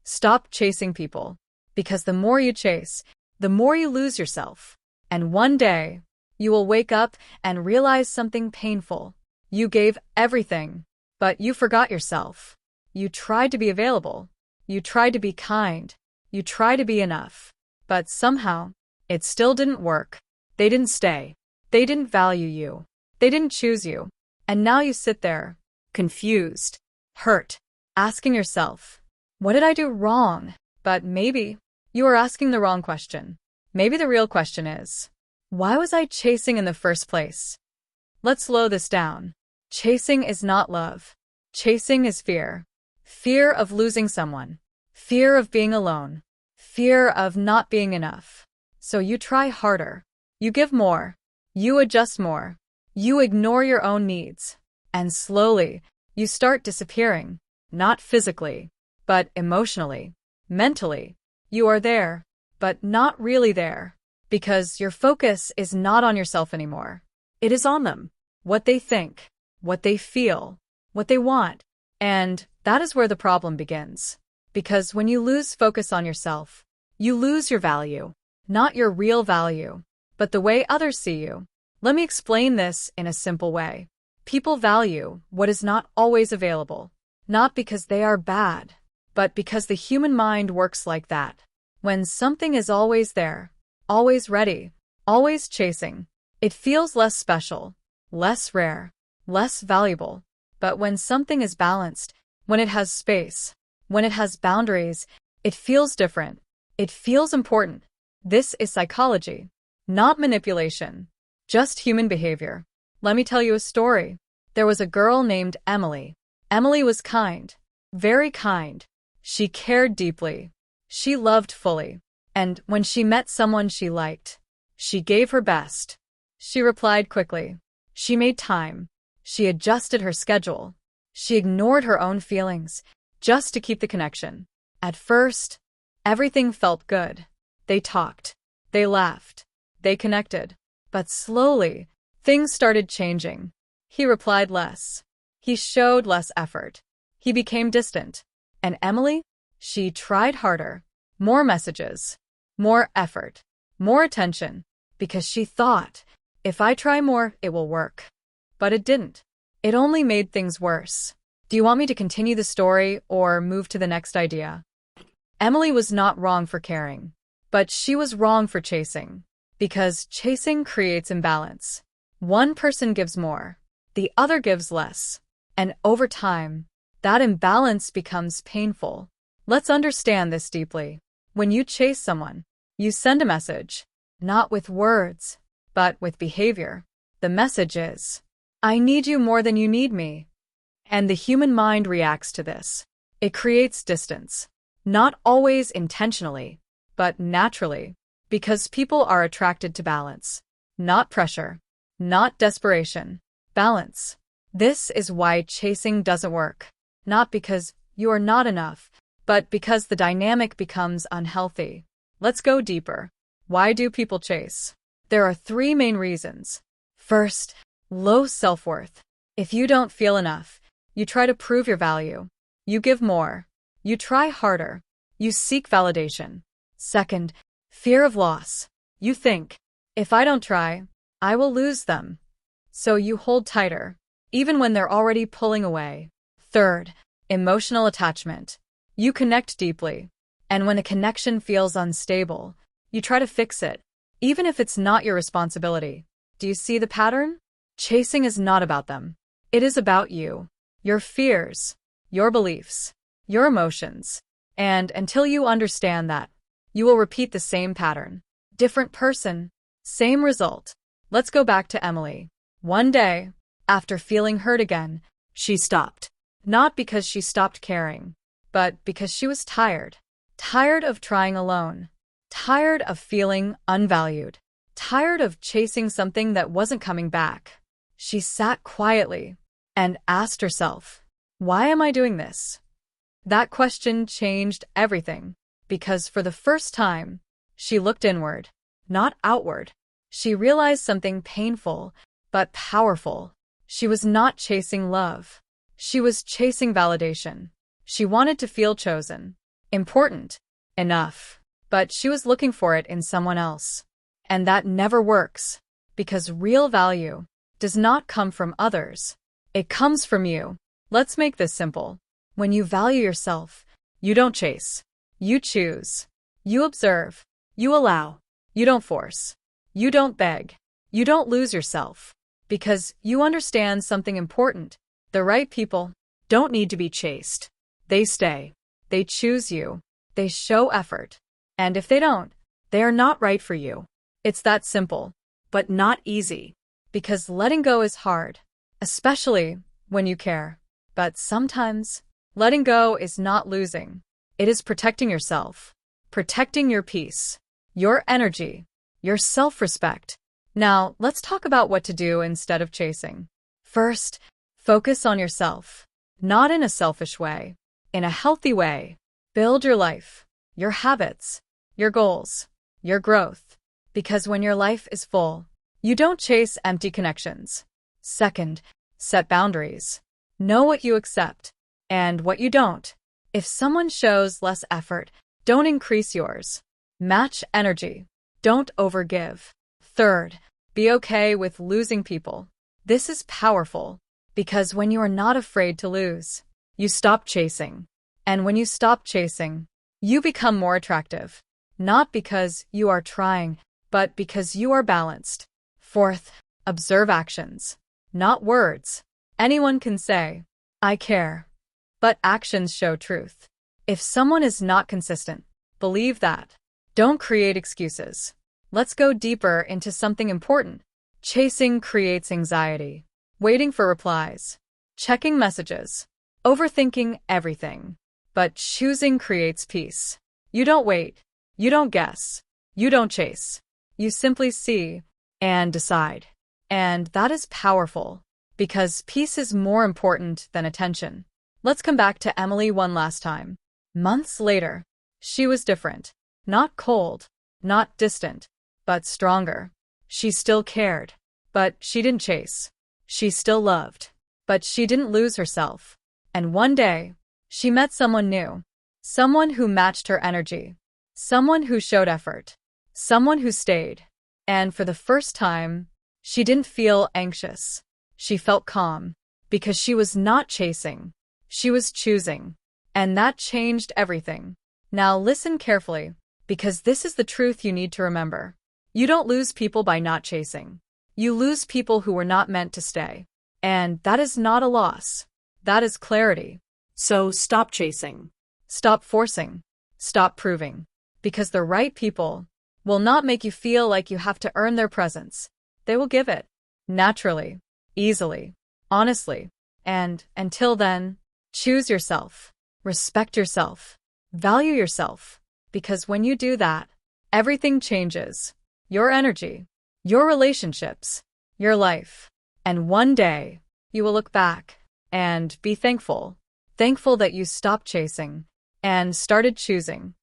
Stop chasing people. Because the more you chase, the more you lose yourself. And one day, you will wake up and realize something painful. You gave everything, but you forgot yourself. You tried to be available. You tried to be kind. You tried to be enough. But somehow, it still didn't work. They didn't stay. They didn't value you. They didn't choose you. And now you sit there, confused, hurt, asking yourself, what did I do wrong? But maybe you are asking the wrong question. Maybe the real question is, why was I chasing in the first place? Let's slow this down. Chasing is not love. Chasing is fear. Fear of losing someone. Fear of being alone. Fear of not being enough. So you try harder. You give more. You adjust more. You ignore your own needs. And slowly, you start disappearing. Not physically, but emotionally, mentally. You are there, but not really there. Because your focus is not on yourself anymore. It is on them. What they think, what they feel, what they want. And that is where the problem begins. Because when you lose focus on yourself, you lose your value. Not your real value, but the way others see you. Let me explain this in a simple way. People value what is not always available. Not because they are bad, but because the human mind works like that. When something is always there, always ready, always chasing, it feels less special, less rare, less valuable. But when something is balanced, when it has space, when it has boundaries, it feels different. It feels important. This is psychology, not manipulation, just human behavior. Let me tell you a story. There was a girl named Emily. Emily was kind, very kind. She cared deeply. She loved fully. And when she met someone she liked, she gave her best. She replied quickly. She made time. She adjusted her schedule. She ignored her own feelings just to keep the connection. At first, everything felt good. They talked. They laughed. They connected. But slowly, things started changing. He replied less. He showed less effort. He became distant. And Emily? She tried harder. More messages. More effort. More attention. Because she thought, if I try more, it will work. But it didn't. It only made things worse. Do you want me to continue the story or move to the next idea? Emily was not wrong for caring, but she was wrong for chasing. Because chasing creates imbalance. One person gives more, the other gives less. And over time, that imbalance becomes painful. Let's understand this deeply. When you chase someone, you send a message, not with words, but with behavior. The message is, I need you more than you need me. And the human mind reacts to this. It creates distance. Not always intentionally, but naturally. Because people are attracted to balance. Not pressure. Not desperation. Balance. This is why chasing doesn't work. Not because you are not enough, but because the dynamic becomes unhealthy. Let's go deeper. Why do people chase? There are 3 main reasons. First, low self-worth. If you don't feel enough, you try to prove your value. You give more. You try harder. You seek validation. Second, fear of loss. You think, if I don't try, I will lose them. So you hold tighter, even when they're already pulling away. Third, emotional attachment. You connect deeply. And when a connection feels unstable, you try to fix it, even if it's not your responsibility. Do you see the pattern? Chasing is not about them. It is about you, your fears, your beliefs, your emotions. And until you understand that, you will repeat the same pattern. Different person, same result. Let's go back to Emily. One day, after feeling hurt again, she stopped. Not because she stopped caring, but because she was tired. Tired of trying alone. Tired of feeling unvalued. Tired of chasing something that wasn't coming back. She sat quietly and asked herself, why am I doing this? That question changed everything, because for the first time, she looked inward, not outward. She realized something painful, but powerful. She was not chasing love. She was chasing validation. She wanted to feel chosen. important enough, but she was looking for it in someone else. And that never works, because real value does not come from others. It comes from you. Let's make this simple. When you value yourself, you don't chase. You choose. You observe. You allow. You don't force. You don't beg. You don't lose yourself. Because you understand something important. The right people don't need to be chased. They stay. They choose you. They show effort. And if they don't, they are not right for you. It's that simple, but not easy. Because letting go is hard, especially when you care. But sometimes, letting go is not losing. It is protecting yourself, protecting your peace, your energy, your self-respect. Now, let's talk about what to do instead of chasing. First, focus on yourself. Not in a selfish way, in a healthy way. Build your life, your habits, your goals, your growth. Because when your life is full, you don't chase empty connections. Second, set boundaries. Know what you accept and what you don't. If someone shows less effort, don't increase yours. Match energy. Don't overgive. Third, be okay with losing people. This is powerful because when you are not afraid to lose, you stop chasing. And when you stop chasing, you become more attractive. Not because you are trying, but because you are balanced. Fourth, observe actions, not words. Anyone can say, I care, but actions show truth. If someone is not consistent, believe that. Don't create excuses. Let's go deeper into something important. Chasing creates anxiety. Waiting for replies. Checking messages. Overthinking everything. But choosing creates peace. You don't wait. You don't guess. You don't chase. You simply see and decide. And that is powerful, because peace is more important than attention. Let's come back to Emily one last time. Months later, she was different. Not cold, not distant, but stronger. She still cared, but she didn't chase. She still loved, but she didn't lose herself. And one day, she met someone new. Someone who matched her energy. Someone who showed effort. Someone who stayed. And for the first time, she didn't feel anxious. She felt calm, because she was not chasing. She was choosing. And that changed everything. Now listen carefully, because this is the truth you need to remember. You don't lose people by not chasing. You lose people who were not meant to stay. And that is not a loss. That is clarity. So stop chasing. Stop forcing. Stop proving. Because the right people will not make you feel like you have to earn their presence. They will give it. Naturally. Easily. Honestly. And until then, choose yourself. Respect yourself. Value yourself. Because when you do that, everything changes. Your energy. Your relationships. Your life. And one day, you will look back and be thankful. Thankful that you stopped chasing and started choosing.